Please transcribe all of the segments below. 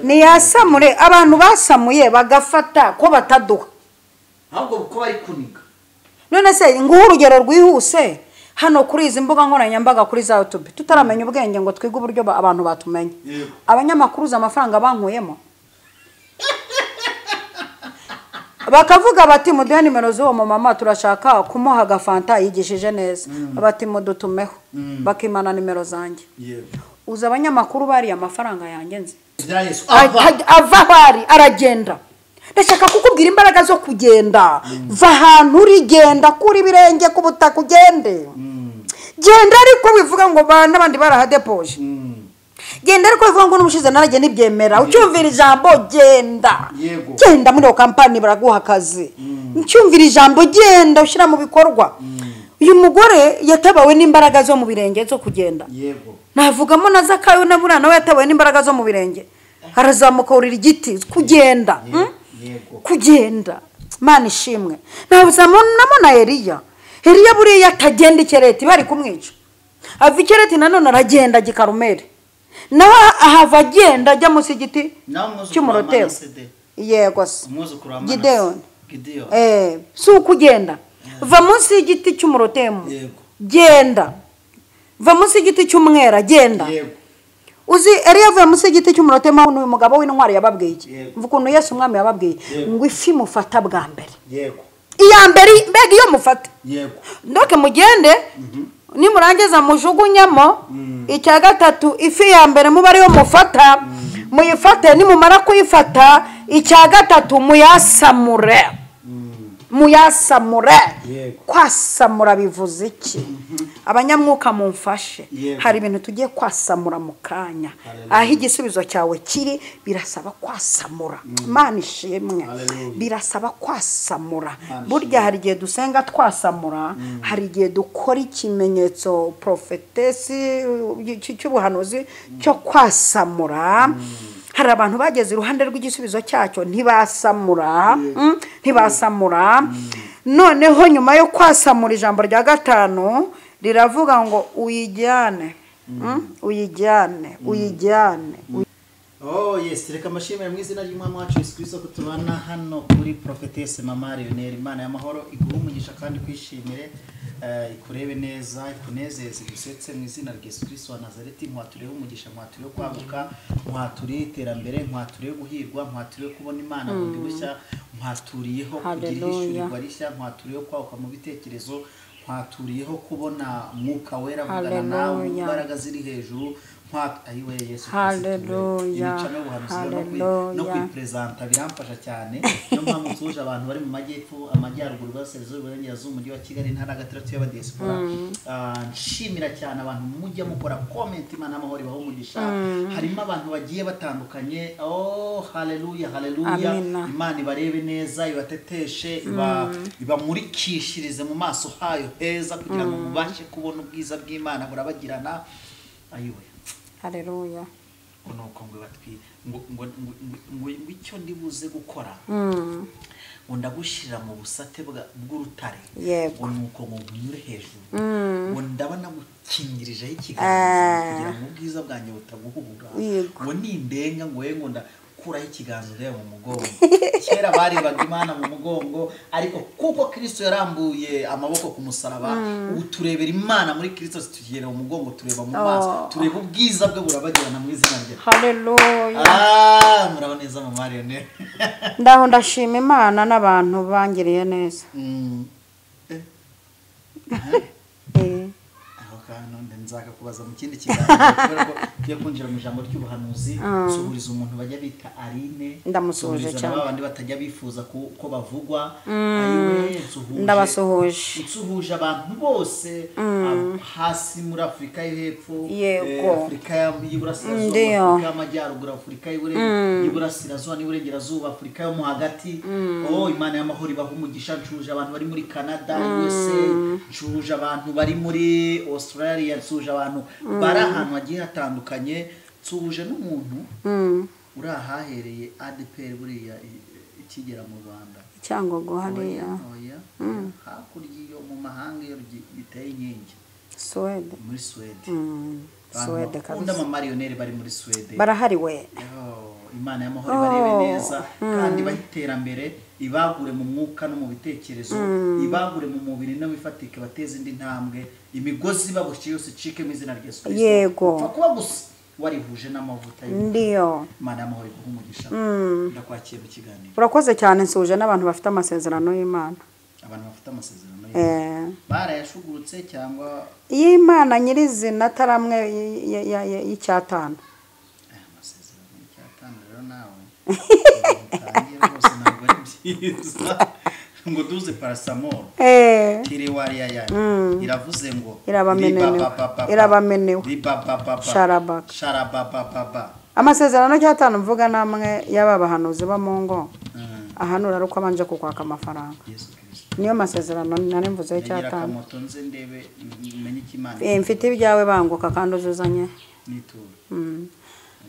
ni yasamure abantu basamuye bagafata ko bataduha ahubwo ko bari kuniga none se nguho urugero rwihuse hano kuri izi mbuga nkoranyambaga kuri za YouTube tutaramenya ubwenge ngo twige uburyo abantu batumenye abanyamakuru amafaranga bankuyemo bakavuga bati muduhe nimero z'uwo mama turashaka kumuha gafanta yigishije neza bati mudutumeho bakimana nimero zanjye uza abanyamakuru bari amafaranga yanjye nzi ava bari aragenda ndashaka kukubwira imbaraga zo kugenda va ahantu urigenda kuri birenge ku butaka ugende genda ariko bivuga ngo n'abandi barahadepoje genda ariko bivuga ngo n'umushize narage nibyemera ucyumvira ijambo genda muri kampani baraguha akazi ucyumvira ijambo genda ushyira mu bikorwa uyu mugore yatabawe n'imbaraga zo mu birenge zo kugenda navugamo na Zakayo na Murana we yatabawe n'imbaraga zo mu birenge harazamuka urira igiti kugenda kugenda Mana ishimwe nabuzamamo na Eliya buriya atagenda ikereti bari kumwica ava ikereti nanone aragenda gikarumere nawe ahava agenda ajya munsi y'igiti cy'umurotero yego se Gideon si ukugenda va munsi y'igiti cy'umurotero genda va munsi y'igiti cy'umwera genda uzi Eliya avuye munsi y'igiti cy'umurotero n'uyu mugabo w'intwari yababwiye mvuga ukuntu Yesu umwami yababwiye ngo ifi mufata bwa mbere iya mbere mbega iyo mufata ndoke mugende nimurangiza mujugunyamo icya gatatu ifi ya mbere muba ariyo mufata muyifate nimumara kuyifata icya gatatu muyasamure kwasamura bivuze iki abanyamwuka mumfashe hari ibintu tugiye kwasamura mu kanya aho igisubizo cyawe kiri birasaba kwasamura Mana ishimwe birasaba kwasamura burya hari igihe dusenga twasamura hari igihe dukora ikimenyetso prophetesi cy'ubuhanuzi cyo kwasamura hari abantu bageze iruhande rw'igisubizo cyacyo ntibasamura noneho nyuma yo kwasamura ijambo rya gatanu riravuga ngo uyijyane yes reka mashimire mu izina ry'Umwami wacu Yesu Kristo kutubana hano kuri prophetesse mama Lionel Imana y'amahoro iguhe umugisha kandi kwishimire ikurebe neza ikunezeze gusetse mu izina rya Yesu Kristo wa Nazareti mwaturiye umugisha mwaturiye kwaguka mwaturiye iterambere mwaturiye guhirwa mwaturiye kubona Imana bundi bushya mwaturiyeho kugira ishurirwa rishya mwaturiye kwaguka mu bitekerezo mwaturiyeho kubona mwuka wera vugana nawe imbaraga ziri hejuru ayiwe Yesu haleluya no kwipresenta biramfasha cyane no mpamvu tuje abantu bari mu majyepfo amajyaruguru basezezo burengerazuba umujyi wa Kigali ntara gatatu y'aba diaspora nshimira cyane abantu mujya mukora comment Imana y'amahoro ibaho umugisha harimo abantu bagiye batandukanye haleluya Imana ibarebe neza ibateteshe ibamurikishirize mu maso hayo heza kugira ngo mubashe kubona ubwiza bw'Imana burabagirana ayiwe haleluya nuko ngo batwi ngo icyo ndibuze gukora ngo ndagushira mu busate bw'urutare ngo nuko ngo nyure hejuru ngo ndabana gukingirijeho ikiganza kugira ngo ubwiza bwanjye butaguhura ngo nindenga ngo we ngo kuraho ikiganza rero mu mugongo kera barebaga Imana mu mugongo ariko kuko Kristo yarambuye amaboko ku musaraba ubu turebera Imana muri Kristo situgera mu mugongo tureba mu maso tureba ubwiza bwe burabagirana mu izina rye haleluya murabona neza mama Lionel ndaho ndashima Imana n'abantu bangiriye neza nzaka kubaza mu kindi kiganiro cyo kunjira mu ijambo ry'ubuhanuzi suhuriza umuntu bajya bita Aline ndamusuhuje cyane abandi batajya bifuza ko bavugwa ayiwe nsuhuje abantu bose hasi muri Afrika y'Hepfo Afrika y'Iburasirazuba Afrika y'Amajyaruguru Afrika y'Iburasirazuba n'Iburengerazuba Afrika yo mu hagati Imana y'amahoro ibaho umugisha nshuje abantu bari muri Canada USA nshuje abantu bari muri Australia nshuje abantu bari ahantu hagiye hatandukanye nshuje n'umuntu uri ahahereye ADPR buriya ikigera mu Rwanda cyangwa guhariya hakurya yo mu mahanga yo biteye inkingi Swede muri Swede Suwede kabisa mama Lionel bari muri Suwede barahari we Imana y'amahoro barebe neza kandi bayiterambere ibagure mu mwuka no mu bitekerezo ibagure mu mubiri no bifatike bateze indi ntambwe imigozi babushiye yose cike mu izina rya Yesu Kristo yego kuba gusa warihuje n'amavuta ndiyo Imana y'amahoro iguhe umugisha ndakwakiye mu kiganiro urakoze cyane nsuje n'abantu bafite amasezerano y'Imana abantu bafite amasezerano y'Imana barayashugurutse cyangwa y'Imana nyirizina taramwe y'icyatanu amasezerano y'icyatanu rero nawe utangiye rwose ntabwo ari byiza ngo duze parasamol kiri wariya yanyu iravuze ngo irabamenewe sharababa amasezerano cyatanu mvuga namwe y'ababahanuzi ba Mungu ahanura ari uko abanje kukwaka amafaranga niyo masezerano nari mvuze cyatanu mfite ibyawe banguka kandi uzuzanye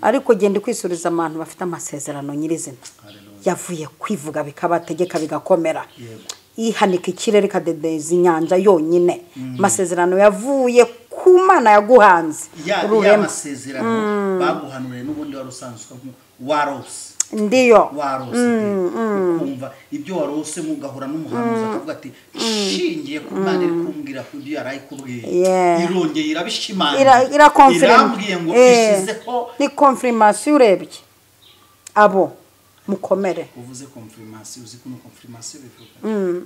ariko genda kwisuriza abantu bafite amasezerano nyirizina yavuye kwivuga bikabategeka bigakomera ihanika ikirere kadedeza inyanja yonyine amasezerano yavuye ku Mana yaguhanze ya masezerano baguhanuriye n'ubundi warusanzwe warose ndiyo kumva ibyo warose mugahura n'umuhanuzi akavuga ati shingiye ku Mana iri kumbwira ko ibyo yarayikubwiye irongeye irabishimangira irambwiye ngo ishizeho ni confirmation urebye abo mukomere uvuze confirmation uzi ko no confirmation bivuga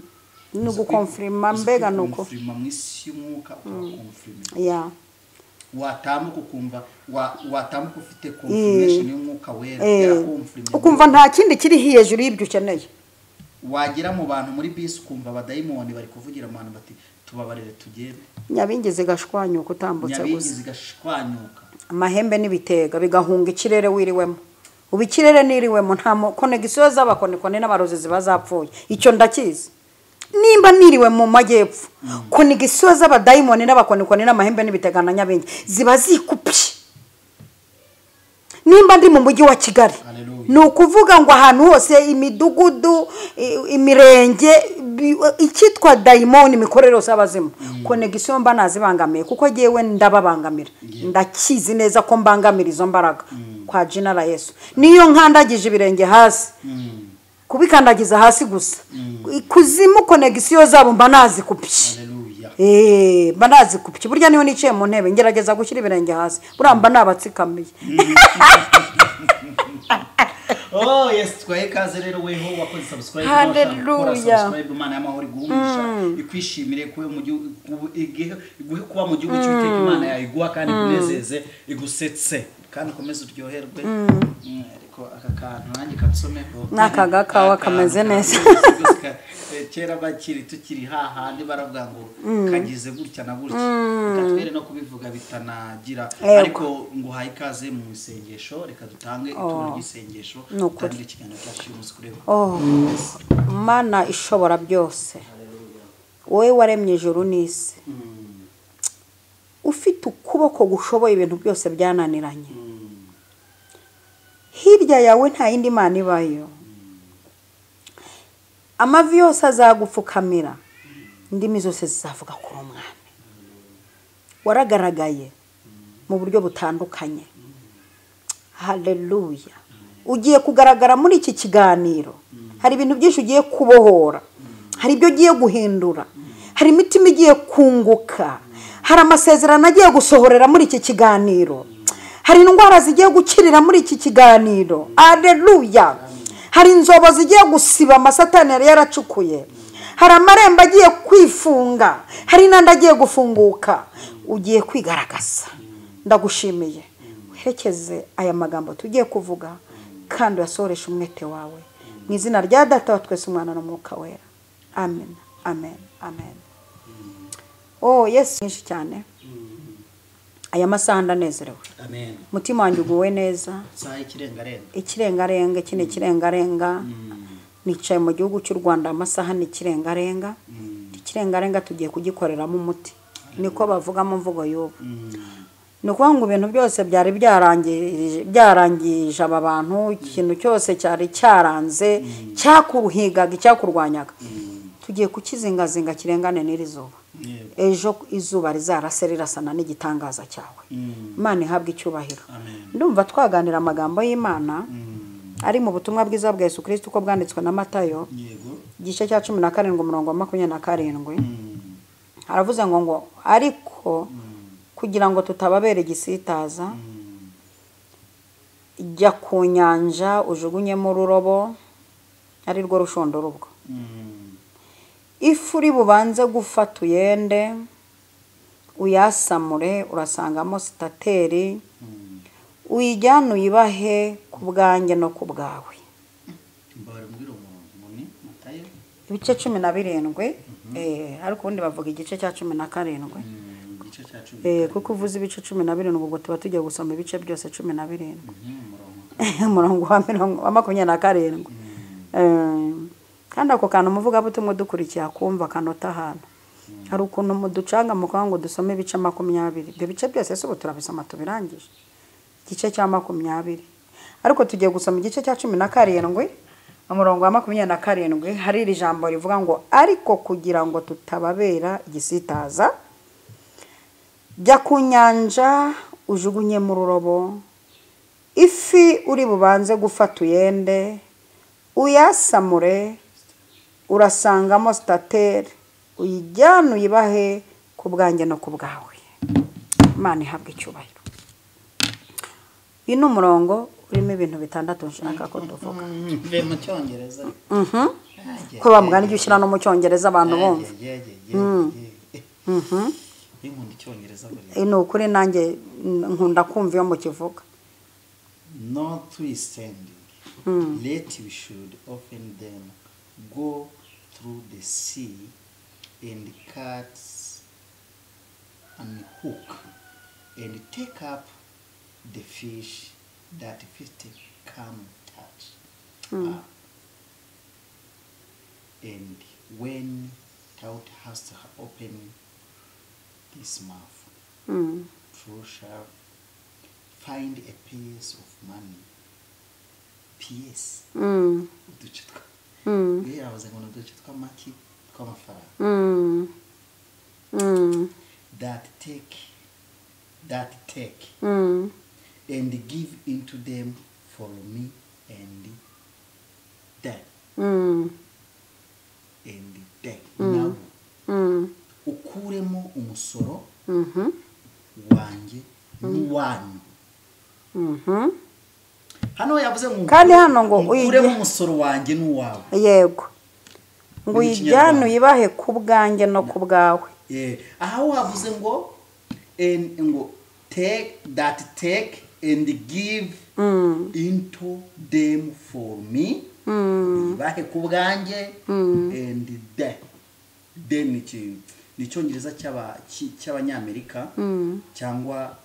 no gukonfirma mbega nuko confirma mwisi y'umwuka confirma watamuka ukumva watamuka ufite confirmation y'umwuka wera yarakonfirma ukumva nta kindi kiri hejuru y'ibyo ukeneye wagira mu bantu muri bisi ukumva abadayimoni bari kuvugira abantu bati tubabarire tugende nyabingize gashwanyuka utambutse gusa nyabingize gashwanyuka amahembe n'ibitega bigahunga ikirere wiriwemo ubikirere niriwemo nta connection z'abakonekone n'abarozi zibazapfuye icyo ndakizi nimba niriwe mu majyepfo connection z'abadayimoni n'abakonekone n'amahembe n'ibitegana nyabingi ziba zikupye nimba ndi mu mujyi wa Kigali nukuvuga ngo ahantu hose imidugudu imirenge ikitwa daimoni imikorero y'abazimu connection mba nazibangamiye kuko jewe ndababangamira ndakizi neza ko mbangamira izo mbaraga kwa jina la Yesu niyo nkandagije ibirenge hasi kubikandagiza hasi gusa kuzimu connection zabo mba nazikupye mba nazikupye burya niyo niciye mu ntebe ngerageza gushyira ibirenge hasi buramba nabatsikamiye Oh yes, twaye Ikaze rero weho wakoze subscribe Hallelujah. Imana y'amahoro iguhe ikwishimire kuba mu gihugu iguhe kuba mu gihugu cy'Uwiteka Imana yawe iguha kandi kunezeze igusetse kandi komeze uryoherwe ariko aka kantu nanjye katsomeho nakaga kawa kameze neza kera bakiri tukiri hahandi baravuga ngo kagize gutya na gutya katwere no kubivuga bitanagira ariko nguhaye ikaze mu isengesho reka dutange ituro ry'isengesho kandi ikiganiro cyacu umunsi kureba Mana ishobora byose wowe waremye ijuru n'isi ufite ukuboko gushoboye ibintu byose byananiranye hirya yawe nta yindi Mana ibayo amavi yose azagupfukamira indimi zose zizavuga ko umwami waragaragaye mu buryo butandukanye haleluya ugiye kugaragara muri iki kiganiro hari ibintu byinshi ugiye kubohora hari ibyo ugiye guhindura hari imitima igiye kunguka hari amasezerano agiye gusohorera muri iki kiganiro hari indwara zigiye gukirira muri iki kiganiro haleluya hari inzobo zigiye gusiba amasatani yari yaracukuye hari amarembo agiye kwifunga hari n'andi agiye gufunguka ugiye kwigaragaza ndagushimiye uherekeze aya magambo tugiye kuvuga kandi uyasohoreshe umwete wawe mu izina rya Data wa twese Umwana n'Umwuka wera amen amen amen yes nyinshi cyane aya masaha ndanezerewe amen mutima wanjye uguwe neza saha ikirengarenga kine kirengarenga nicaye mu gihugu cy'u Rwanda amasaha ni ikirengarenga tugiye kugikoreramo umuti niko bavuga mu mvugo y'ubu nuko ngo ibintu byose byari byarangije aba bantu ikintu cyose cyari cyaranze cyakuruhigaga cyakurwanyaga tugiye kukizingazinga kirengane n'irizuba ejo izuba rizarase rirasana n'igitangaza cyawe. Imana ihabwe icyubahiro. Amen. Ndumva twaganira amagambo y'Imana ari mu butumwa bwiza bwa Yesu Kristo uko bwanditswe na Matayo Yego. igice cya 17 umurongo wa 27. Haravuze ngo ariko kugira ngo tutababere igisitaza jya ku nyanja ujugunyemo ururobo ari rwo rushondoro rubwo. Ifu uri bubanze gufata uyende uyasamure urasangamo sitateri uyijyane uyibahe ku bwanjye no ku bwawe. Ibice 17 ariko ubundi bavuga igice cya 17 kuko uvuze ibice 17 ubwo tuba tujya gusoma ibice byose 17 umurongo wa 27. Kandi ako kantu muvuga butumwe dukurikiye akumva kanota hano hari ukuntu muducanga mukwanga ngo dusome ibice 20. Ibyo bice byose se ubu turabisoma tubirangije igice cya 20 ariko tugiye gusoma igice cya 17 umurongo wa 27. Hari iri jambo rivuga ngo ariko kugira ngo tutababera igisitaza jya ku nyanja ujugunye mu rurobo ifi uri bubanze gufata uyende uyasamure urasangamo sitateri uyijyane uyibahe ku bwanjye no ku bwawe. Imana ihabwe icyubahiro. Uyu ni umurongo urimo ibintu bitandatu nshaka ko tuvuga. Mve mu cyongereza. Ko bamugana ibyo ushyira no mu cyongereza abantu bumva. Inkunda icyongereza buri. Ni ukuri nanjye nkunda kumva iyo mu kivuga. Notwithstanding, let we should often then go through the sea and catch and hook and take up the fish that fish come touch up. And when thou hast opened this mouth, thou shalt find a piece of money. Piece. Uducitwa. Yavuze ngo uducitwa maki tw'amafaranga. That take and give into them for me and them. And them. Now, ukuremo umusoro wanjye n'uwanyu. Hano yavuze ngo kandi hano ngo ukuremo umusoro wanjye n'uwawe. Yego. Ngo uyijyane uyibahe ku bwanjye no ku bwawe. Aha wavuze ngo take and give into them for me. Uyibahe ku bwanjye and then ni cyongereza cy'abanyamerika cyangwa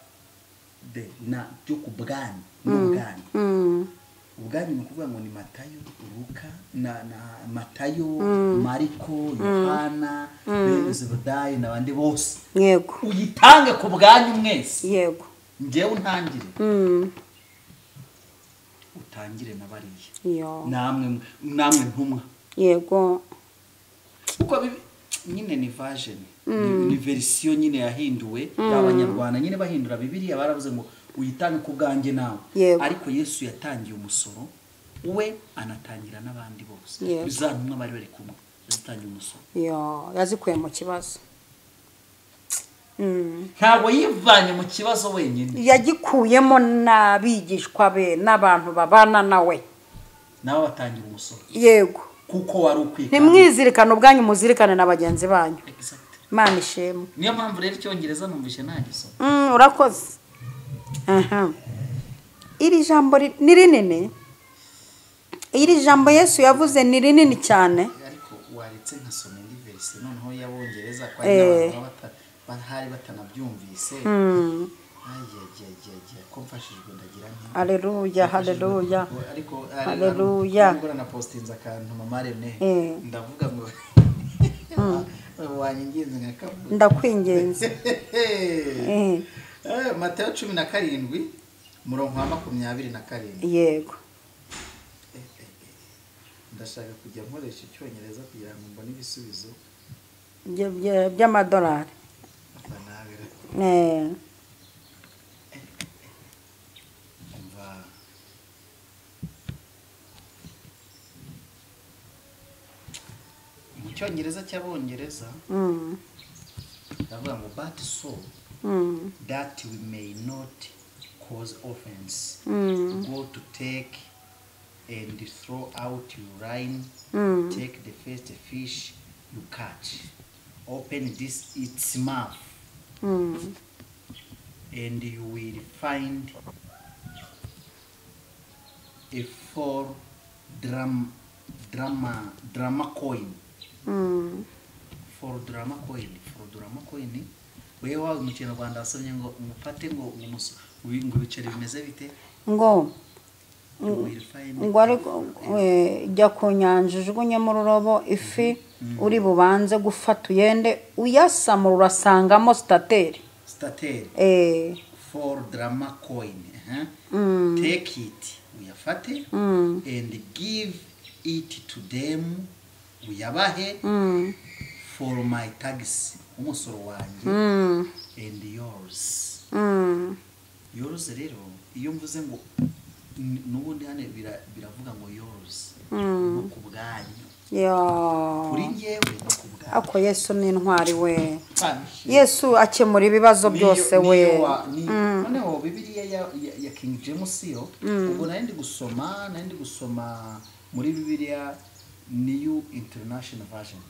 na byo ku bwanyu n'ubwanyu. Ubwanyu ni ukuvuga ngo ni Matayo, Luka na Matayo, Mariko, Yohana, Zebedayo n'abandi bose. Yego. Uyitange ku bwanyu mwese. Yego. Ngewe untangire. Utangire nabariye. Namwe ntumwa. Yego. Uko nyine ni version. Ni version nyine yahinduwe y'Abanyarwanda nyine bahindura Bibiliya baravuze ngo uyitange ku bwanjye nawe. Ariko Yesu yatangiye umusoro we anatangira n'abandi bose. Bizantumwa bari bari kumwe yatangiye umusoro. Yazikuye mu kibazo. Ntabwo yivanye mu kibazo wenyine. Yagikuyemo n'abigishwa be n'abantu babana nawe. Nawe batangira umusoro. Yego. Kuko wari ukwiye. Ntimwizirikane ubwanyu muzirikane na bagenzi banyu. Imana ishimwe. Niyo mpamvu rero icyongereza numvishe ntagisoma. Urakoze. Iri jambo ni rinini. Iri jambo Yesu yavuze ni rinini cyane. Ariko waretse nkasoma indi verse noneho y'abongereza kwa n'abantu bahari batanabyumvise. Ko mfashijwe ndagira nti. Haleluya, haleluya. Ariko haleluya. Ngora na postinza akantu mama Rene. Ndavuga ngo wanyingenze nkakavuga. Ndakwingenze. Matayo 17 murongo wa 27. Yego. Ndashaka kujya nkoresha icyongereza kugira ngo mbone ibisubizo by'amadolari. mu cyongereza cy'abongereza ndavuga ngo but so that we may not cause offense go to take and throw out your line, take the first fish you catch, open this its mouth, and you will find a 4 drama coin. 4 drama coin. Wewe wawe mu Kinyarwanda asomye ngo umufate ngo ibiceri bimeze bite ngo ariko jya ku nyanja ujugunye mu rurobo ifi uri bubanze gufata uyende uyasamura urasangamo stateri 4 drama coin. Take it uyafate and give it to them uyabahe for my tax umusoro wanjye and yours. Yours rero iyo mvuze ngo nubundi hane biravuga ngo yours no kubwanyu kuri ngewe no kubwanyu. Ako Yesu ni intwari we. Yesu akemura ibibazo byose we. Noneho Bibiliya ya King James yo ubwo nandi gusoma muri Bibiliya New International Version.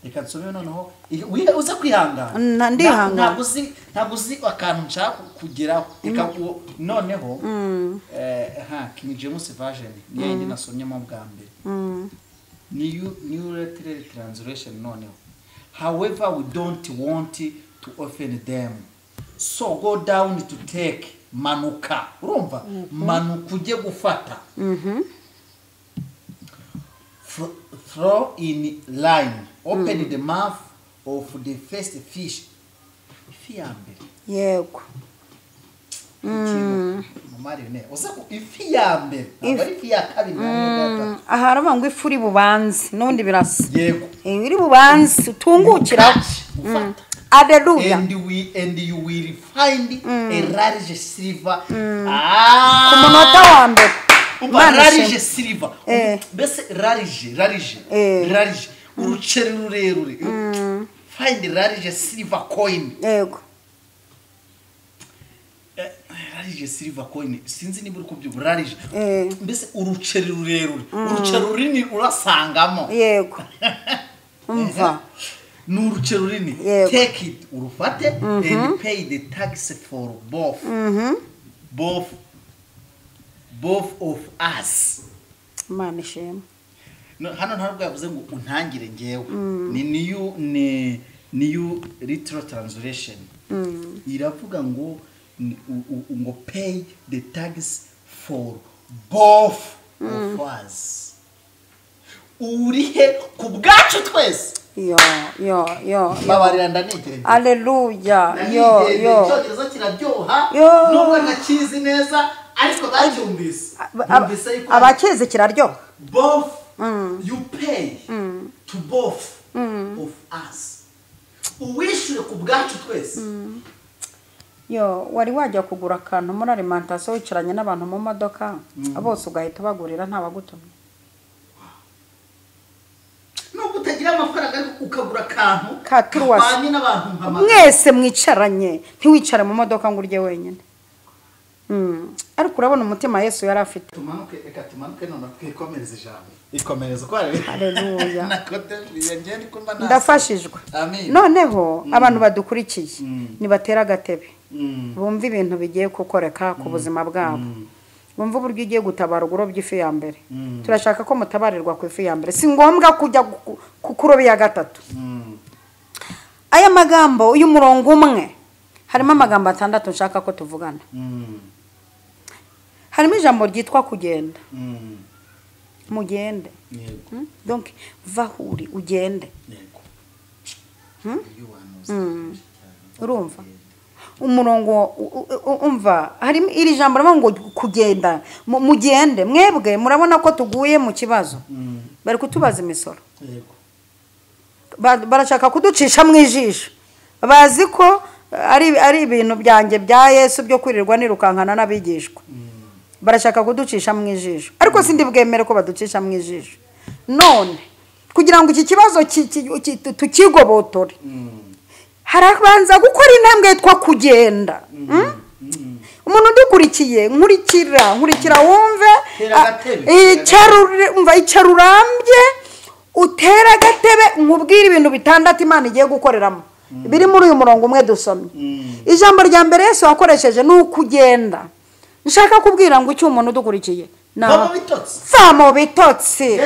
Reka nsome noneho uza kwihangana ntabwo uzi akantu nshaka kugeraho reka noneho King James Version niyo yindi nasomyemo bwa mbere. New Literal Translation noneho, however we don't want to offend them, so go down to take manuka. Urumva manuka uje gufata throw in line, open the mouth of the first fish. Ifi ya mbere yego Marine uzaku ifi ya mbere abari ifi ya kabiri na aharaba ngo ifuri bubanze nundi birasa yego iri bubanze utungukira Hallelujah. And you will find a large silver ku munota wa mbere large silver bese large uruceri rurerure find large silver coin yego large silver coin sinzi niba uko byo large bese uruceri rurerure uruceri runini urasangamo yego umva n'uruceri runini take it urufate and pay the tax for both of us. Imana ishema hano ntabwo yavuze ngo untangire ngewe ni new literal translation iravuga ngo pay the tax for both of us. Urihe ku bwacu twese yo babarira ndanigere. Hallelujah. Yo cyongereza kiraryoha nubwo nakizi neza ariko bacyumvise abakizi kiraryoha. Both you pay to both of us. Uwishyure ku bwacu twese. Yo wari wajya kugura akantu muri alimentation wicaranye n'abantu mu modoka bose ugahita bagurira nta bagutumye. Nubwo utagira amafaranga ukagura akantu kabanye n'abantu nk'amara mwese mwicaranye ntiwicare mu modoka ngo urye wenyine. Ariko urabona umutima Yesu yari afite. Tumanuke none twikomereza ijambo. Ikomereza ko ari. Hallelujah. Nakote ngende kumba nasi. Ndafashijwe. Amen. Noneho abantu badukurikiye nibatera agatebe. Bumva ibintu bigiye kukoreka ku buzima bwabo. Bumva uburyo ugiye gutabara urobye ifi ya mbere. Turashaka ko mutabarirwa ku ifi ya mbere. Si ngombwa kujya kukurobe ya gatatu. Aya magambo uyu murongo umwe harimo amagambo atandatu nshaka ko tuvugana. Harimo ijambo ryitwa kugenda. Mugende. Yego. Donc vahuri ugende. Yego. Urumva? Umurongo umva harimo iri jambo ramo ngo kugenda mugende mwebwe murabona ko tuguye mu kibazo. Bari kutubaza imisoro. Yego. Barashaka kuducisha mu ijisho. bazi ko ari ibintu byanjye bya Yesu byo kwirirwa nirukankana n'abigishwa barashaka kuducisha mu ijisho ariko sindi bwemere ko baducisha mu ijisho none kugira ngo iki kibazo tukigobotore harabanza gukora intambwe yitwa kugenda umuntu udukurikiye nkurikira wumve icarurambye utera agatebe nkubwira ibintu bitandatu Imana igiye gukoreramo biri muri uyu murongo umwe dusomye ijambo rya mbere Yesu wakoresheje ni ukugenda nshaka kubwira ngo icyo umuntu udukurikiye Famo bitotsi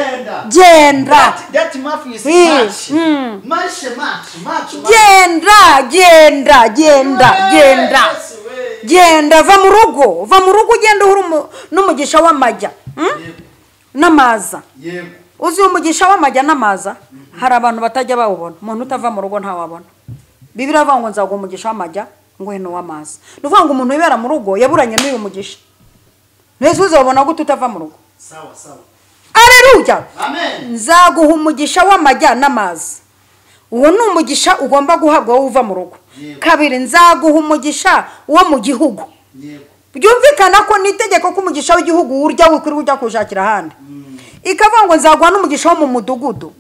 genda genda va mu rugo ugenda uhuru n'umugisha w'amajya n'amaza uzi umugisha w'amajya n'amaza hari abantu batajya bawubona umuntu utava mu rugo ntawabona Bibiliya ivuga ngo nzaguha umugisha w'amajya ngo hino w'amaza nuvuga ngo umuntu wibera mu rugo yaburanye n'uyu mugisha Yesu uzabona gute utava mu rugo sawa Alleluia amen nzaguha umugisha w'amajya n'amazi uwo ni umugisha ugomba guhabwa wowe uva mu rugo kabiri nzaguha umugisha wo mu gihugu byumvikana ko nitegeko ko umugisha w'igihugu urya wikuri ujya kushakira ahandi ikavuga ngo nzaguha n'umugisha wo mu mudugudu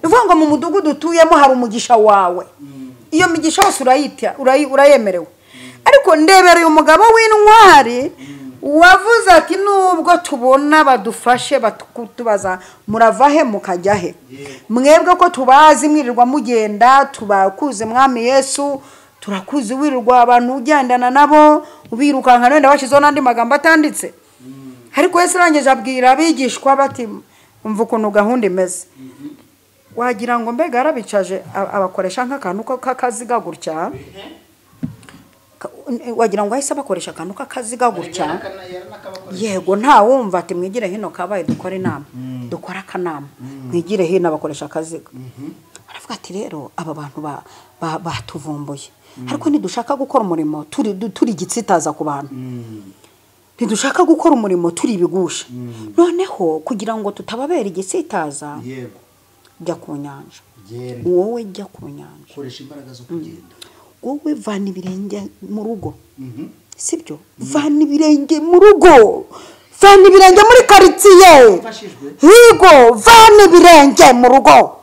bivuga ngo mu mudugudu utuyemo hari umugisha wawe iyo migisha yose urayemerewe ariko ndebereye umugabo w'intwari wavuze ati nubwo tubona badufashe batubaza muravahe mukajyahe mwebwe ko tubazi mwirirwa mugenda tubakuze mwami Yesu turakuzi wirirwa abantu ugendana nabo ubirukanka nenda bashizo nandi magambo atanditse ariko Yesu rangeje abwira abigishwa bati umva ukuntu gahunda imeze wagira ngo mbega arabicaje abakoresha nk'akantu k'akaziga gutya wagira ngo ahise bakoresha akantu k'akaziga gutya yego nta wumva ati mwigire hino kabaye dukora inama dukora akanama mwigire hino abakoresha akaziga aravuga ati rero aba bantu batuvumbuye ariko nidushaka gukora umurimo turi gitsitaza ku bantu nidushaka gukora umurimo turi ibigusha noneho kugira ngo tutababera igitsitaza jya ku nyanja wowe jya ku nyanja koresha imbaraga zo kugenda wowe vana ibirenge mu rugo sibyo vana ibirenge mu rugo vana ibirenge muri quartier higo vana ibirenge mu rugo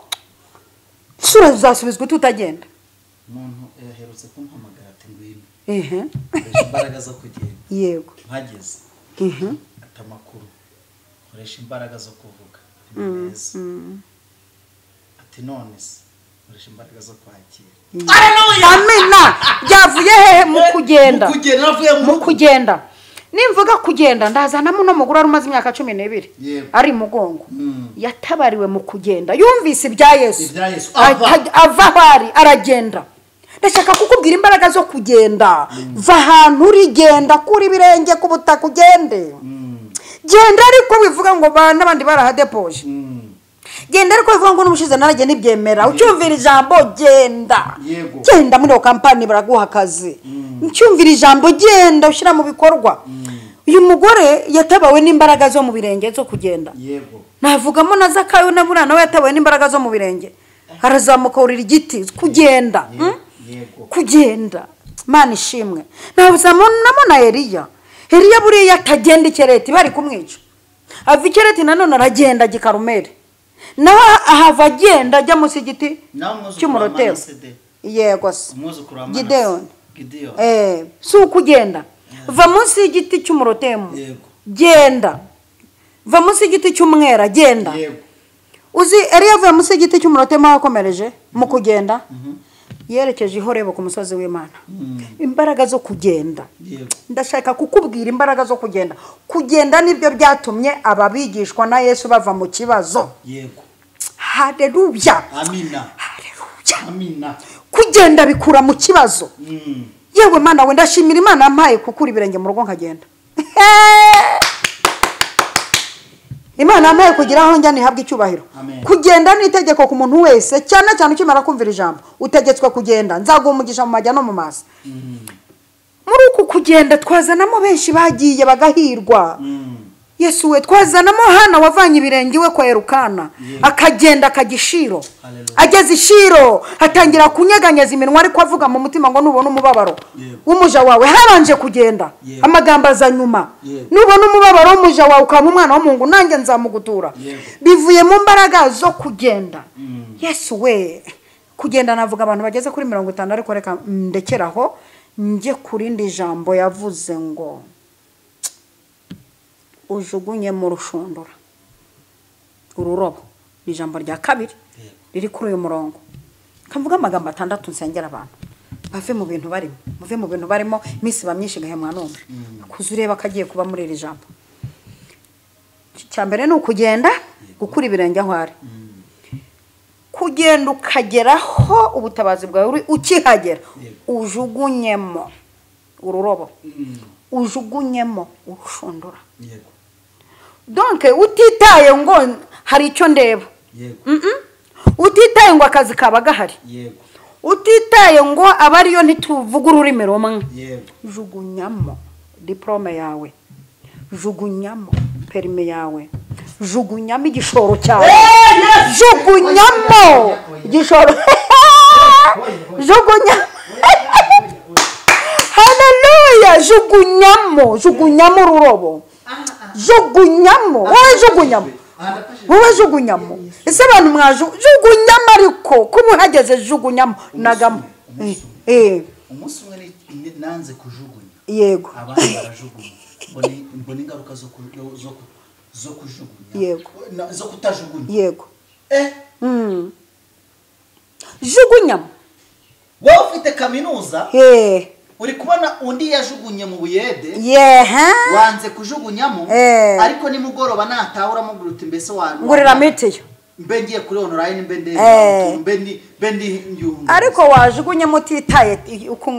sura zasubizwe tutagenda umuntu yaherutse kumpamagara ati ngwino koresha imbaraga zo kugenda yego mpageze atamakuru koresha imbaraga zo kuvuga neza ati none se koresha imbaraga zo kwakira amena byavuye hehe mu kugenda nimvuga kugenda ndazanamo no mugura rumaze imyaka 12 ari mugongo yatabariwe mu kugenda yumvise ibya Yesu avahari aragenda ndashaka kukubwira imbaraga zo kugenda va ahantu urigenda kuri birenge ku butaka ugende genda ariko bivuga ngo n'abandi barahadepoje genda ariko bivuga ngo n'umushize narage nibyemera ucyumvira ijambo genda muri kampani baraguha akazi ucyumvira ijambo genda ushira mu bikorwa uyu mugore yatabawe n'imbaraga zo mu birenge zo kugenda navugamo na Zakayo na Murana we yatabawe n'imbaraga zo mu birenge arazamuka urira igiti kugenda kugenda Mana ishimwe nabuzamamo na Eliya buriya atagenda ikereti bari kumwica ava ikereti nanone aragenda gikarumere nawe ahava agenda ajya munsi y'igiti cy'umurotero yego se Gideon si ukugenda va munsi y'igiti cy'umurotero genda va munsi y'igiti cy'umwera genda uzi Eliya avuye munsi y'igiti cy'umurotero akomereje mu kugenda yerekeje ihorebo ku musozi w'Imana imbaraga zo kugenda ndashaka kukubwira imbaraga zo kugenda nibyo byatumye ababigishwa na Yesu bava mu kibazo haleluya amina kugenda bikura mu kibazo yewe Mana we ndashimira Imana yampaye kukura ibirenge mu rugo nkagenda Imana yampaye kugira aho njya nihabwa icyubahiro kugenda nitegeko ku muntu wese cyane cyane ukimara kumvira ijambo utegetswe kugenda nzaguha umugisha mu majya no mu mazi muri uku kugenda twazanamo benshi bagiye bagahirwa Yesu we twazanamo hana wavanye ibirenge we kwa Erukana akagenda akagishiro ageze ishiro atangira kunyeganyeza iminwa ariko avuga mu mutima ngo nubona umubabaro w'umuja wawe habanje kugenda amagambo azanyuma nubona umubabaro w'umuja wawe ukaba umwana wa Mungu nanjye nzamugutura bivuye mu mbaraga zo kugenda. Yesu we kugenda navuga abantu bageze kuri 50 ariko reka ndekeraho nje kurindi jambo yavuze ngo ujugunye mu rushundura ururobo ijambo rya kabiri riri kuri uyu murongo kamvuga amagambo 6 nsengera abantu bave mu bintu barimo muve mu bintu barimo misi bamyinshi gahemwa numwe kuzureba kagiye kuba muri iri jambo. Cyambere ni ukugenda gukura ibirenge aho ari kugenda ukageraho ubutabazi bwawe uri ukihagera ujugunyemo ururobo ujugunyemo urushundura. Donc utitaye ngo hari icyo ndeba utitaye ngo akazi kaba gahari utitaye ngo abariyo ntituvuga ururimi rumwe jugunyamo diplome yawe jugunyamo perime yawe jugunyamo igishoro cyawe jugunyamo igishoro jugunyamo haleluya jugunyamo ururobo jugunyamo wowe jugunyamo ese abantu mwajugunyamo ariko kumuhageze jugunyamo nagamo umunsi umwe nanze kujugunya yego abandi barajugunya mbona ingaruka zo kujugunya yego zo kutajugunya yego jugunyamo wowe ufite kaminuza uri kubona undi yajugunye mu buyede wanze kujugunyamo ariko nimugoroba natahura mu guruti mbese wantu ngurira mitiyo mbe ngiye kuri online mbe ndi nyumva ariko wajugunyemo utitaye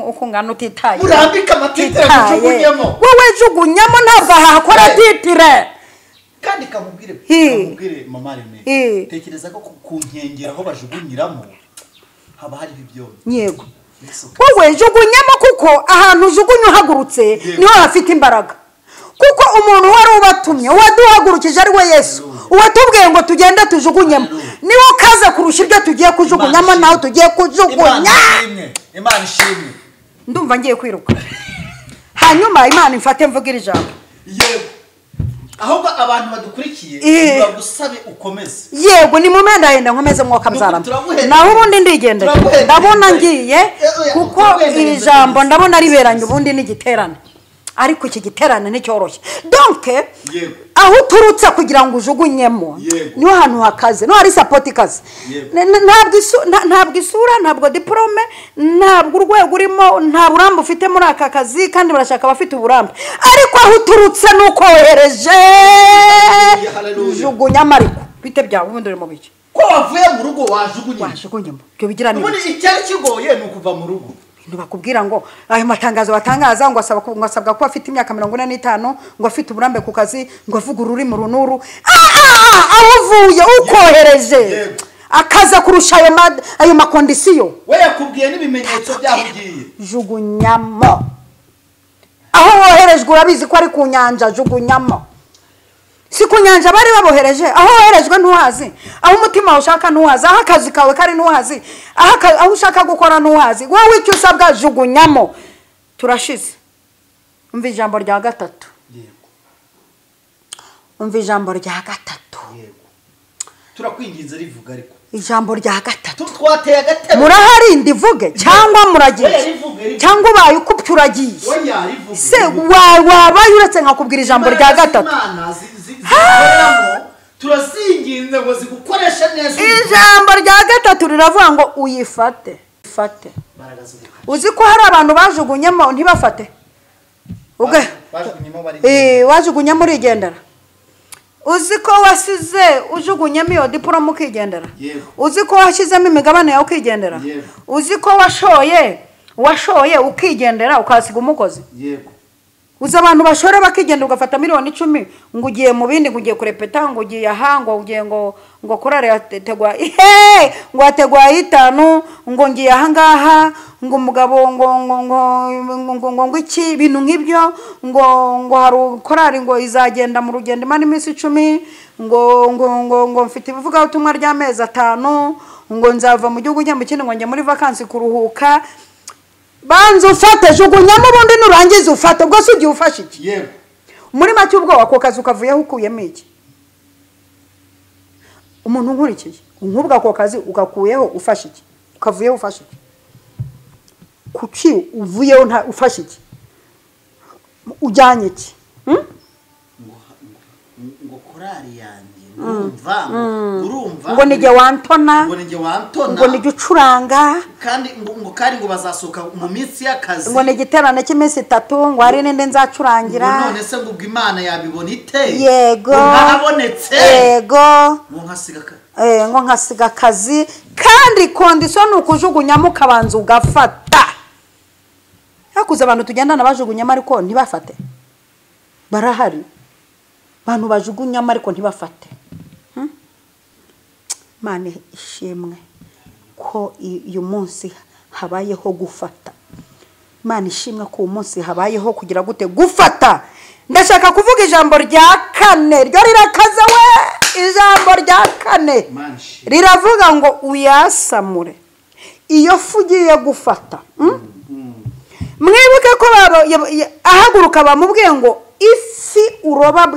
ukungana utitaye urambika amatitire kujugunyamo wowe jugunyamo ntabwo hakora titire kandi kamubwire mama Rene tekereza ko ku nkengera aho bajugunyiramo haba hari ibyo yego wowe jugunyamo kuko ahantu jugunya uhagurutse niho hafite imbaraga kuko umuntu wari ubatumye waduhagurukije ari we Yesu uwatubwiye ngo tugende tujugunyemo niwo kaza kurusha ibyo tugiye kujugunyamo naho tugiye kujugunya. Imana ishimwe ndumva ngiye kwiruka hanyuma Imana imfate mvugira ijambo yego ahubwo abantu badukurikiye bagusabe ukomeze yego ni mumenda yenda nkomeze mwaka mzarama naho ubundi ndigende ndabona ngiye kuko iri jambo ndabona riberanye ubundi n'igiterane ariko iki giterane ni cyoroshye donc aho turutse kugira ngo ujugunyemo niho hantu hakaze no hari support ikaze ntabwo isura ntabwo diplome ntabwo urwego urimo nta burambe ufite muri aka kazi kandi barashaka abafite uburambe ariko aho turutse nuko wohereje jugunyamo ariko bite byawe ubundi urimo biki ko wavuye mu rugo wajugunyemo byo bigira ni ubundi icyari kigoye ni ukuva mu rugo bakubwira ngo ayo matangazo batangaza ngo asabwa ko afite imyaka 45 ngo afite uburambe ku kazi ngo avuga ururimi runuru aho uvuye ukohereje akaza kurusha ayo makondisiyo we yakubwiye n'ibimenyetso byahugiye jugunyamo aho woherejwe urabizi ko ari ku nyanja jugunyamo si ku nyanja bari babohereje aho woherejwe ntuhazi aho umutima ushaka ntuhazi aho akazi kawe kari ntuhazi aho ushaka gukora ntuhazi wowe icyo usabwa jugunyamo turashize umva ijambo rya gatatu turakwinginze rivuga ariko ijambo rya gatatu twateye agatebe murahari ndivuge cyangwa muragiye cyangwa ubaye uko turagiye se wabaye uretse nkakubwira ijambo rya gatatu turazinginze ngo zigukoreshe neza ijambo rya gatatu riravuga ngo uyifate uzi ko hari abantu bajugunyemo ntibafate wajugunyemo urigendera uzi ko wasize ujugunyemo iyo diplome ukigendera uzi ko washyizemo imigabane yawe ukigendera uzi ko washoye ukigendera ukasiga umukozi uza abantu bashore bakigenda ugafata miliyoni 10 ngo ugiye mu bindi ngo ugiye kurepeta ngo ugiye ahanga ugiye ngo korare yategwa ngo ategwa 5 ngo ngiye ahangaha ngo umugabo ngo iki bintu nk'ibyo ngo hari korari ngo izagenda mu rugendo Imana iminsi 10 ngo mfite ibivuga ubutumwa ry'amezi 5 ngo nzava mu gihugu njya mu kindi ngo njye muri vacancy kuruhuka banza ufate jugunyamo ubundi nurangiza ufate ubwo se ugiye ufashe iki yego muri make ubwo wako kazi ukavuyeho ukuyemo iki umuntu nkurikiye nkubwa ako kazi ugakuyeho ufashe iki ukavuyeho ufashe iki kuki uvuyeho nta ufashe iki ujyanye iki ngo korari yanjye urumva ngo nige wantona ngo nige ucuranga kandi ngo bazasoka mu minsi y'akazi ngo nigiterane cy'iminsi 3 ngo ari nende nzacurangira none se ngo Imana yabibona ite yego ntabonetse yego ngo nkasiga akazi kandi condition ukujugunyamo kabanza ugafata hakuza abantu tugendana bajugunyamo ariko ntibafate barahari abantu bajugunyamo ariko ntibafate Mane ishimwe ko uyu munsi habayeho gufata Mane ishimwe ko uyu munsi habayeho kugira gute gufata ndashaka kuvuga ijambo rya 4 ryo rirakaza we ijambo rya 4 riravuga ngo uyasamure iyo fugiye gufata mwibuke ko ahaguruka bamubwiye ngo ifi uroba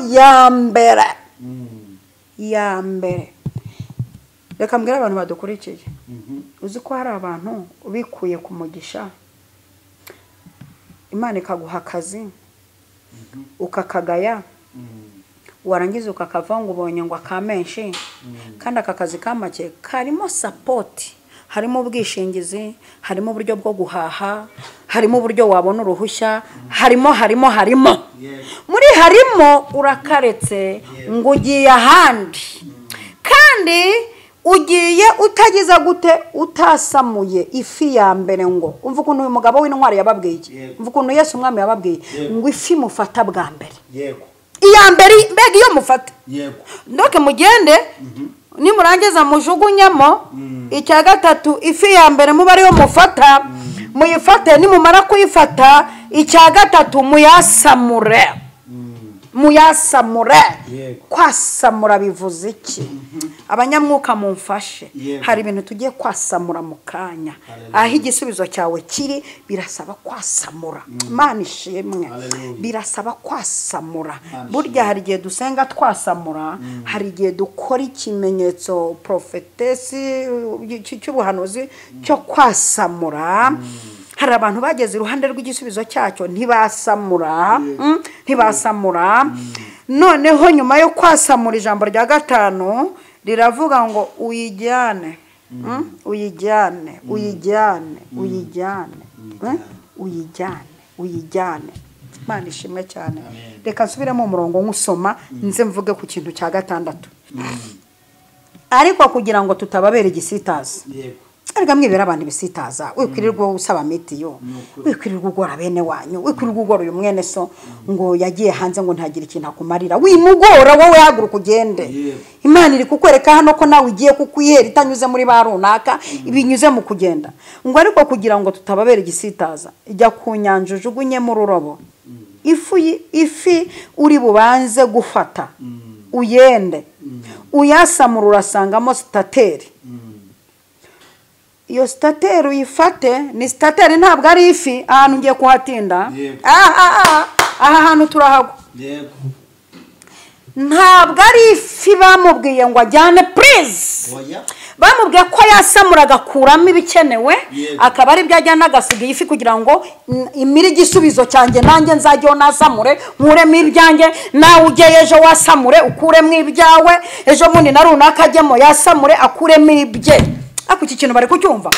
ya mbere reka mbwira abantu badukurikiye uzi ko hari abantu bikuye ku mugisha Imana ikaguha akazi ukakagaya warangiza ukakava ngo ubonye ngo akamenshi kandi akakazi kamake karimo support harimo ubwishingizi harimo uburyo bwo guhaha harimo uburyo wabona uruhushya harimo muri harimo urakaretse ngo ugiye ahandi kandi ugiye utagiza gute utasamuye ifi ya mbere ngo umva ukuntu uyu mugabo w'intwari yababwiye umva ukuntu Yesu umwami yababwiye ngo ifi mufata bwa mbere yego iya mbere mbega iyo mufata yego ndoke mugende nimurangiza mujugunyamo icya gatatu ifi ya mbere muba ariyo mufata muyifate nimumara kuyifata icya gatatu muyasamure kwasamura bivuze iki abanyamwuka mumfashe hari ibintu tugiye kwasamura mu kanya aho igisubizo cyawe kiri birasaba kwasamura Imana ishimwe birasaba kwasamura burya hari igihe dusenga twasamura hari igihe dukora ikimenyetso prophetesi cy'ubuhanuzi cyo kwasamura hari abantu bageze iruhande rw'igisubizo cyacyo ntibasamura noneho nyuma yo kwasamura ijambo rya 5 riravuga ngo uyijyane Imana ishimwe cyane reka nsubiremo umurongo nk'usoma nze mvuge ku kintu cya 6 ariko kugira ngo tutababera igisitaza ariko mwibera abantu bisitaza wikwirirwa usaba mitiyo wikwirirwa ugora bene wanyu wikwirirwa ugora uyu mwene so ngo yagiye hanze ngo ntagira ikintu akumarira wimugora wowe haguruka ugende Imana iri kukwereka hano ko nawe ugiye kukuyera itanyuze muri ba runaka ibinyuze mu kugenda ngo ariko kugira ngo tutababera igisitaza ijya ku nyanja ujugunye mu rurobo ifi uri bubanze gufata uyende uyasamura urasangamo stateri iyo stateri uyifate ni stateri ntabwo ari ifi ahantu ngiye kuhatinda aha hantu turahagwa ntabwo ari ifi bamubwiye ngo ajyane please bamubwiye ko yasamura agakuramo ibikenewe akaba ari byo ajyana agasiga ifi kugira ngo imire igisubizo cyanjye nanjye nzajyeho nasamure nkuremo ibyanjye nawe ujye ejo wasamure ukuremo ibyawe ejo bundi na runaka ajyemo yasamure akuremo ibye ako iki kintu bari kucyumva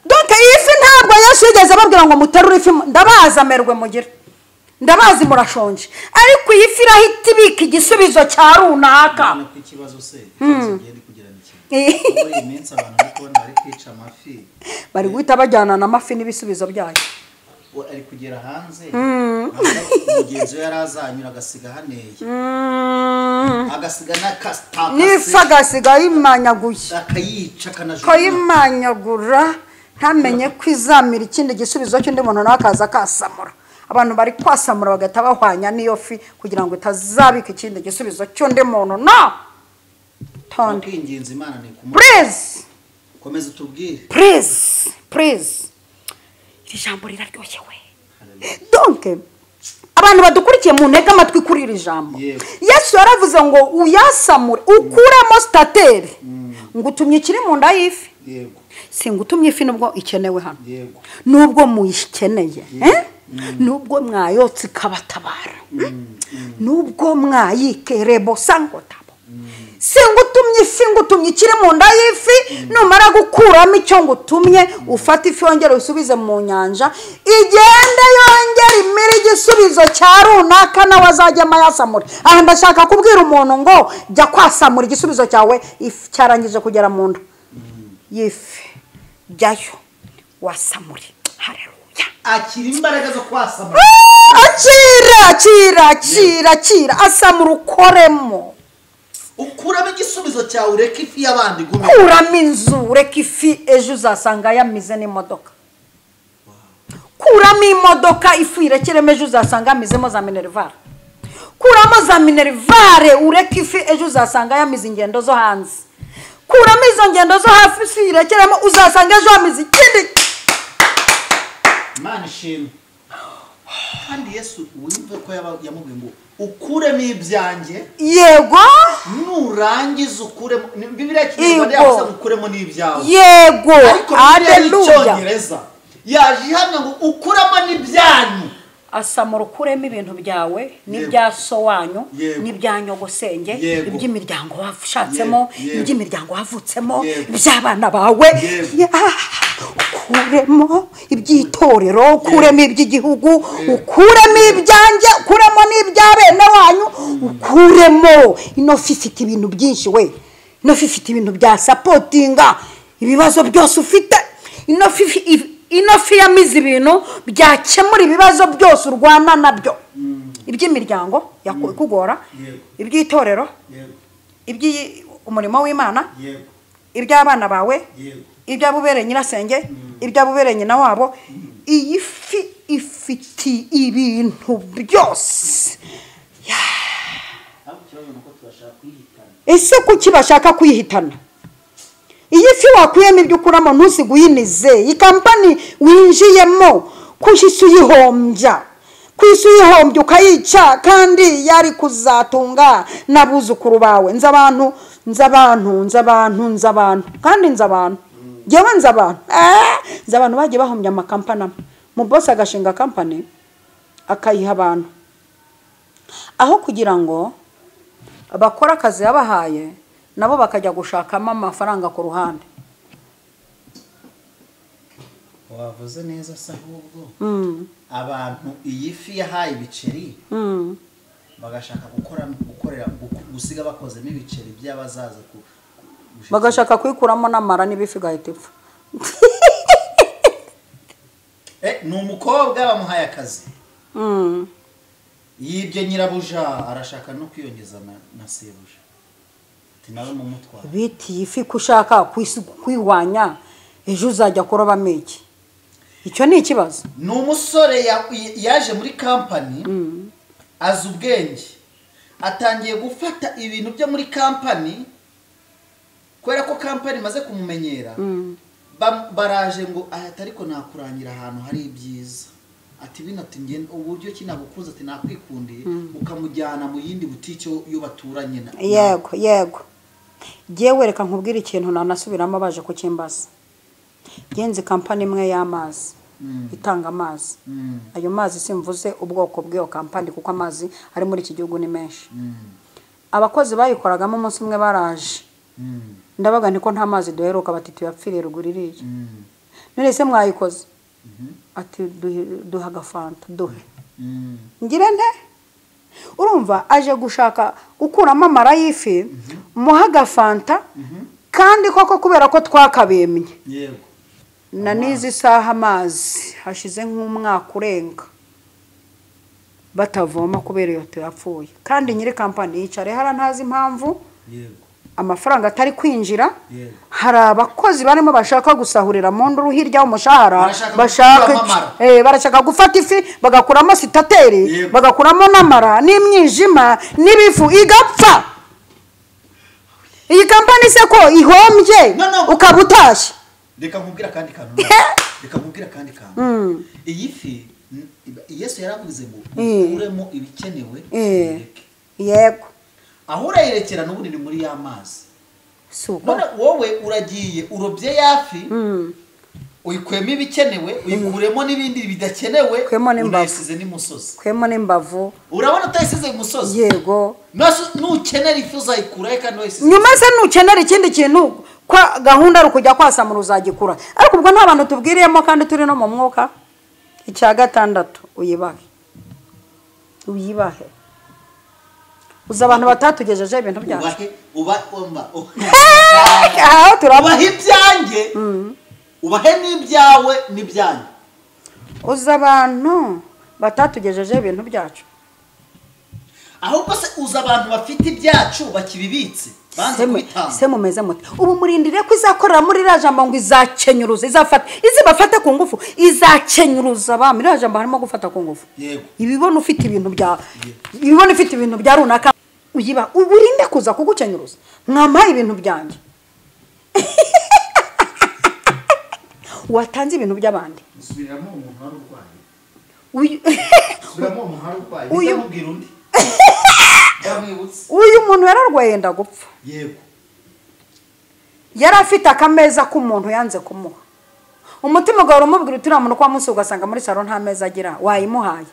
donc ifi ntabwo yashigeze babwira ngo muterure ifi ndabaza amerwe mugira ndabazi murashonje ariko iyi fi irahita ibika igisubizo cya runaka ku kibazo se kigende kugira n'iki muri iminsi abantu bari kwica amafi bari guhita bajyana n'amafi n'ibisubizo byayo ari kugera hanze mugenzi we yarazanyura agasiga haneye agasiga n'akastaka nifa agasiga yimanyaguye akayica kanajura kayimanyagura ntamenye kwizamira ikindi gisubizo cy'undi muntu nakaza kasamura abantu bari kwasamura bagata bahwanya niyo fi kugira ngo itazabika ikindi gisubizo cy'undi muntu no tonde ingenzi Imana ni kumwe please komeza tubwire please iri jambo riraryoshye we donc abantu badukurikiye mu ntege amatwi kuri iri jambo Yesu yaravuze ngo uyasamure ukuremo stateri ngo utumye ikiri mu nda y'ifi yego singutumye ifi nubwo ikenewe hano nubwo muyikeneye nubwo mwayotse kabatabara nubwo mwayikerebo sangota singutumye ifi ngutumye ikiri mu nda y'ifi numara gukuramo icyo ngutumye ufata ifi yongera usubize mu nyanja igende yongera imira igisubizo cya runaka nawe azajyamo yasamura aha ndashaka kubwira umuntu ngo jya kwasamura igisubizo cyawe ifi cyarangije kugera mu nda y'ifi jyayo wasamure haleluya akira imbaraga zo kwasamura akira asamura ukoremo ukuramo igisubizo cyawe ureka ifi y'abandi gume kuramo inzu ureka ifi ejo uzasanga yamize n'imodoka kuramo imodoka ifu irekeremo ejo uzasanga yamizemo za minerivare kuramo za minerivare ureka ifi ejo uzasanga yamize ingendo zo hanze kuramo izo ngendo zo hafi ifi irekeremo uzasanga ejo yamize ikindi Imana ishimwe kandi Yesu wumve ko yamubwiye ngo ukuremo ibyanjye yego nurangiza ukuremo Bibiliya kinyarwanda yavuze ukuremo n'ibyawe yego haleluya yaje hano ngo ukuremo n'ibyanyu asamura ukuremo ibintu byawe n'ibya so wanyu n'ibya nyogosenge iby'imiryango washatsemo iby'imiryango wavutsemo iby'abana bawe ukuremo iby'itorero ukuremo iby'igihugu ukuremo ibyanjye ukuremo n'iby'abene wanyu ukuremo ino fi ifite ibintu byinshi we ino fi ifite ibintu bya sapotinga ibibazo byose ufite ino fi yamize ibintu byakemura ibibazo byose urwana nabyo iby'imiryango yakugora iby'itorero iby'umurimo w'Imana iby'abana bawe iby'abubereye nyirasenge iby'abubereye nyina wabo iyi fi ifite ibintu byose ese kuki bashaka kuyihitana iyi fi wakuyemo ibyo ukuramo ntusiguyinize iyi kampani winjiyemo kushyisu yihombya ukayica kandi yari kuzatunga n'abuzukuru bawe nza abantu kandi nza abantu ngewe nza abantu bagiye bahombya amakampani mu boss agashinga kampani akayiha abantu aho kugira ngo bakora akazi yabahaye nabo bakajya gushakamo amafaranga ku ruhande wavuze neza se ahubwo abantu iyi fi yahaye ibiceri bagashaka gukorera gusiga bakozemo ibiceri by'abazaza bagashaka kwikuramo n'amara n'ibifi gahita ipfa ni umukobwa bamuhaye akazi yibye nyirabuja arashaka no kwiyongeza na sebuja nawe mu mutwaro biti ifi kushaka kwihwanya ejo uzajya kurobamo iki icyo ni ikibazo ni umusore yaje muri kampani azi ubwenge atangiye gufata ibintu byo muri kampani kubera ko kampani imaze kumumenyera baraje ngo ariko nakurangira ahantu hari ibyiza ati bino ati ngende uburyo kinagukunze ati nakwikundiye ukamujyana mu yindi butike yo baturanye na yego Jewe reka nkubwira ikintu nanasubiramo baje kukimbaza. Genze kampani imwe y'amazi itanga amazi. Ayo mazi simvuze ubwoko bw'iyo kampani kuko amazi ari muri iki gihugu ni menshi. Abakozi bayikoragamo umunsi umwe baraje. Ndabaga niko nta mazi duheruka batiti yapfiriye ruguririye. None se mwayikoze? Ati duha gafanta duhe. Ngire nte? Urumva aje gushaka gukuramo amara y'ifi muha gafanta kandi koko kubera ko twakabemye. Yego. na nizi saha amazi hashize nk'umwaka urenga batavoma kubera iyo yapfuye kandi nyiri kampani yicare hara ntazi impamvu amafaranga atari kwinjira hari abakozi barimo bashaka gusahurira mu nduru hirya y'umushahara barashaka gufata ifi bagakuramo sitateri bagakuramo n'amara n'imyijima n'ibifu igapfa. Iyi kampani se ko ihombye ukaba utashye. Reka nkubwira kandi kantu iyi fi Yesu yaravuze ngo uremo ibikenewe yego aho urayerekera n'ubunini muri y'amazi none wowe uragiye urobye yafi uyikwemo ibikenewe uyikuremo n'ibindi bidakenewe urayisize n'imusozi kwemo n'imbavu urabona utayisize imusozi yego nukenera ifi uzayikura kandi wayisize nyuma se nukenera ikindi kintu kwa gahunda ari kujya kwasamura uzagikura ariko ubwo nta bantu tubwiriyemo kandi turi no mu mwuka. Icya gatandatu uyibahe uza abantu batatugejeje ibintu byacu ubahe ibyanjye ubahe n'ibyawe n'ibyanyu uza abantu batatugejeje ibintu byacu ahubwo se uza abantu bafite ibyacu bakibibitse banze kubitanga se mumeze mute ubu murindire ko izakorera muri rajamba ngo izakenyuruza izibafate ku ngufu izakenyuruza ba muri rajamba harimo gufata ku ngufu yego ibibona ufite ibintu bya runaka uyiba uburinde kuza kugukenyuruza mwamaye ibintu byanjye watanze ibintu by'abandi subiramo umuntu arurwaye uyu muntu yararwaye yenda gupfa yego yari afite akameza k'umuntu yanze kumuha umutima gawe urumubwira uti muntu kwa munsi ugasanga muri salo nta meza agira wayimuhaye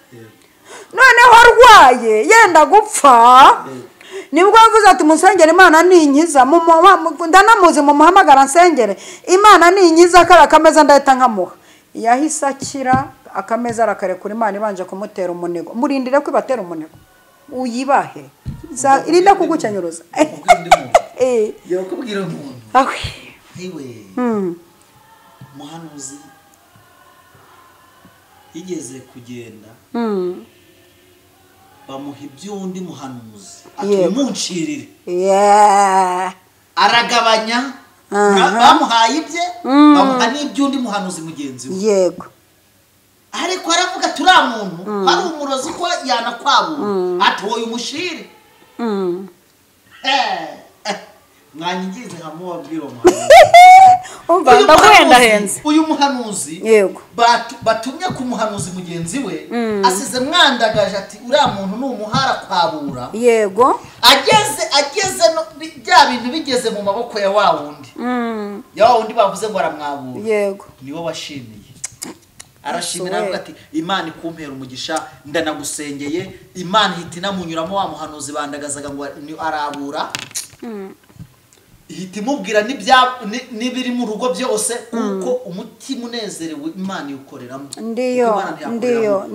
noneho arwaye yenda gupfa nibwo avuze ati musengere Imana ninkiza ndanamuzi mu muhamagara nsengere Imana ninkiza kara akameza ndahita nkamuha yahise akira akameza arakarekura Imana ibanje kumutera umunigo murindire ko ibatera umunigo uyibahe irinda kugukenyuruza yakubwira umuntu awe hiwe muhanuzi yigeze kugenda bamuha iby'undi muhanuzi atimuncirire aragabanya bamuhaye ibye bamuha n'iby'undi muhanuzi mugenzi we yego ariko aravuga turiya muntu hari umurozi ko yanakwabura atoye umushire mwanyigize hamubabwira uyu muhanuzi yego batumye ku muhanuzi mugenzi we asize mwandagaje ati uriya muntu ni umuhara kwabura yego ageze bya bintu bigeze mu maboko ya wa wundi bavuze ngo aramwabura yego niwe washimiye arashimira avuga ati Imana ikumpera umugisha ndanagusengeye Imana ihita inamunyuramo wa muhanuzi bandagazaga ngo arabura ihita imubwira n'ibiri mu rugo byose kuko umutima unezerewe Imana yukoreramo ndiyo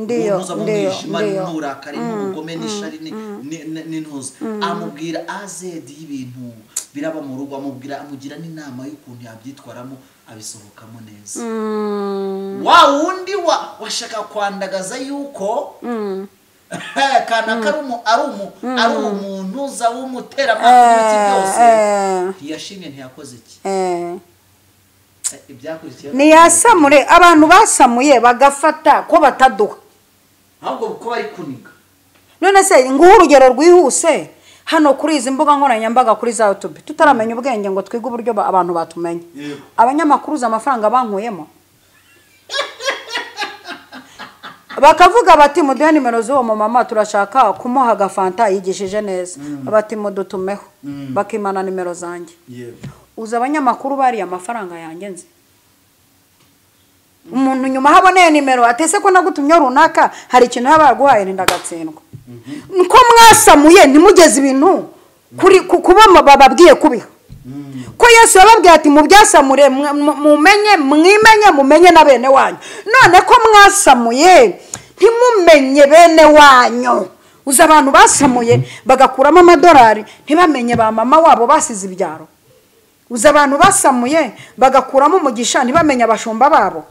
n'uburakari n'ubugome n'ishari n'intuza amubwira azedi y'ibintu biraba mu rugo amugira n'inama y'ukuntu yabyitwaramo abisohokamo neza wa wundi washaka kwandagaza yuko kana ari umuntu uza w'umuteramwaka n'ibiti byose ntiyashimye ntiyakoze iki ibyakurikiye niyasamure abantu basamuye bagafata ko bataduha ahubwo ko bari kuniga none se nguhe urugero rwihuse hano kuri izi mbuga nkoranyambaga kuri za YouTube tutaramenya ubwenge ngo twige uburyo abantu batumenye abanyamakuru amafaranga bankuyemo bakavuga bati muduhe nimero z'uwo mama turashaka kumuha agafanta yigishije neza bati mudutumeho bakimana nimero zanjye uza abanyamakuru bari amafaranga yanjye nzi umuntu nyuma haboneye nimero atese ko nagutumye runaka hari ikintu yabaguhaye ndagatsindwa nko mwasamuye nimugeze ibintu kuri kuba bababwiye kubiha ko Yesu yababwiye ati mu byasamure mumenye na bene wanyu none ko mwasamuye ntimumenye bene wanyu uza abantu basamuye bagakuramo amadolari ntibamenye ba mama wabo basize ibyaro uza abantu basamuye bagakuramo umugisha ntibamenye abashumba babo.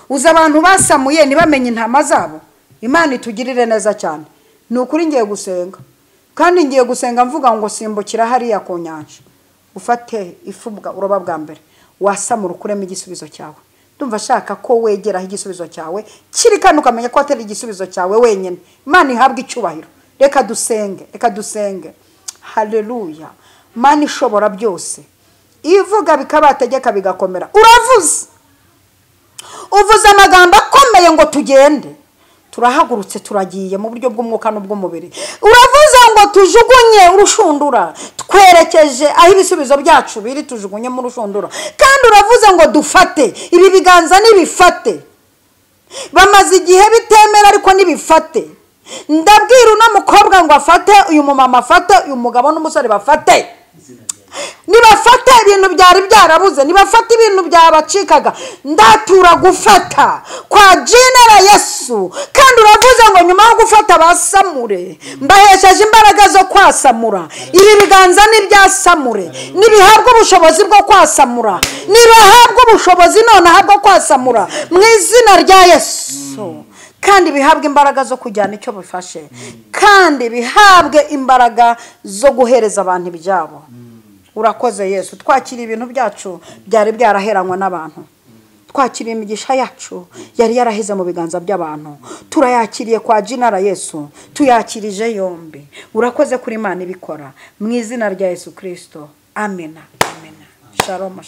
Uza abantu basamuye ntibamenye intama zabo. Imana itugirire neza cyane. Ni ukuri ngiye gusenga, kandi ngiye gusenga mvuga ngo simbukira hariya ku nyanja, ufate ifubwa uroba bwa mbere, wasamura ukuremo igisubizo cyawe. Ndumva shaka ko wegeraho igisubizo cyawe kiri, kandi ukamenya ko atari igisubizo cyawe wenyine. Imana ihabwa icyubahiro. Reka dusenge. Haleluya. Imana ishobora byose, ivuga bikabategeka bigakomera. Uvuze amagambo akomeye ngo tugende. Turahagurutse turagiye mu buryo bw'umwuka n'ubw'umubiri. Uravuze ngo tujugunye urushundura, twerekeje aho ibisubizo byacu biri, tujugunye mu rushundura. Kandi uravuze ngo dufate ibi biganza nibifate. Bamaze igihe bitemera ariko nibifate. Ndabwira uno mukobwa ngo afate, uyu mumama afate, uyu mugabo n'umusore bafate. Nibafata ibintu byari byarabuze, nibafata ibintu byabacikaga, ndatura gufata kwa jina la Yesu. Kandi uravuze ngo nyuma yo gufata basamure, mbahesheje imbaraga zo kwasamura. Ibi biganza n'ibyasamure, nibihabwa ubushobozi bwo kwasamura, nibahabwa ubushobozi nonaha bwo kwasamura mu izina rya Yesu. Kandi bihabwe imbaraga zo kujyana icyo bifashe, kandi bihabwe imbaraga zo guhereza abantu ibyabo. Urakoze Yesu. Twakira ibintu byacu byari byaraheranywa n'abantu, twakiriye imigisha yacu yari yaraheze mu biganza by'abantu, turayakiriye kwa jina la Yesu, tuyakirije yombi. Urakoze kuri Imana ibikora mu izina rya Yesu Kristo. Amen. Shalom.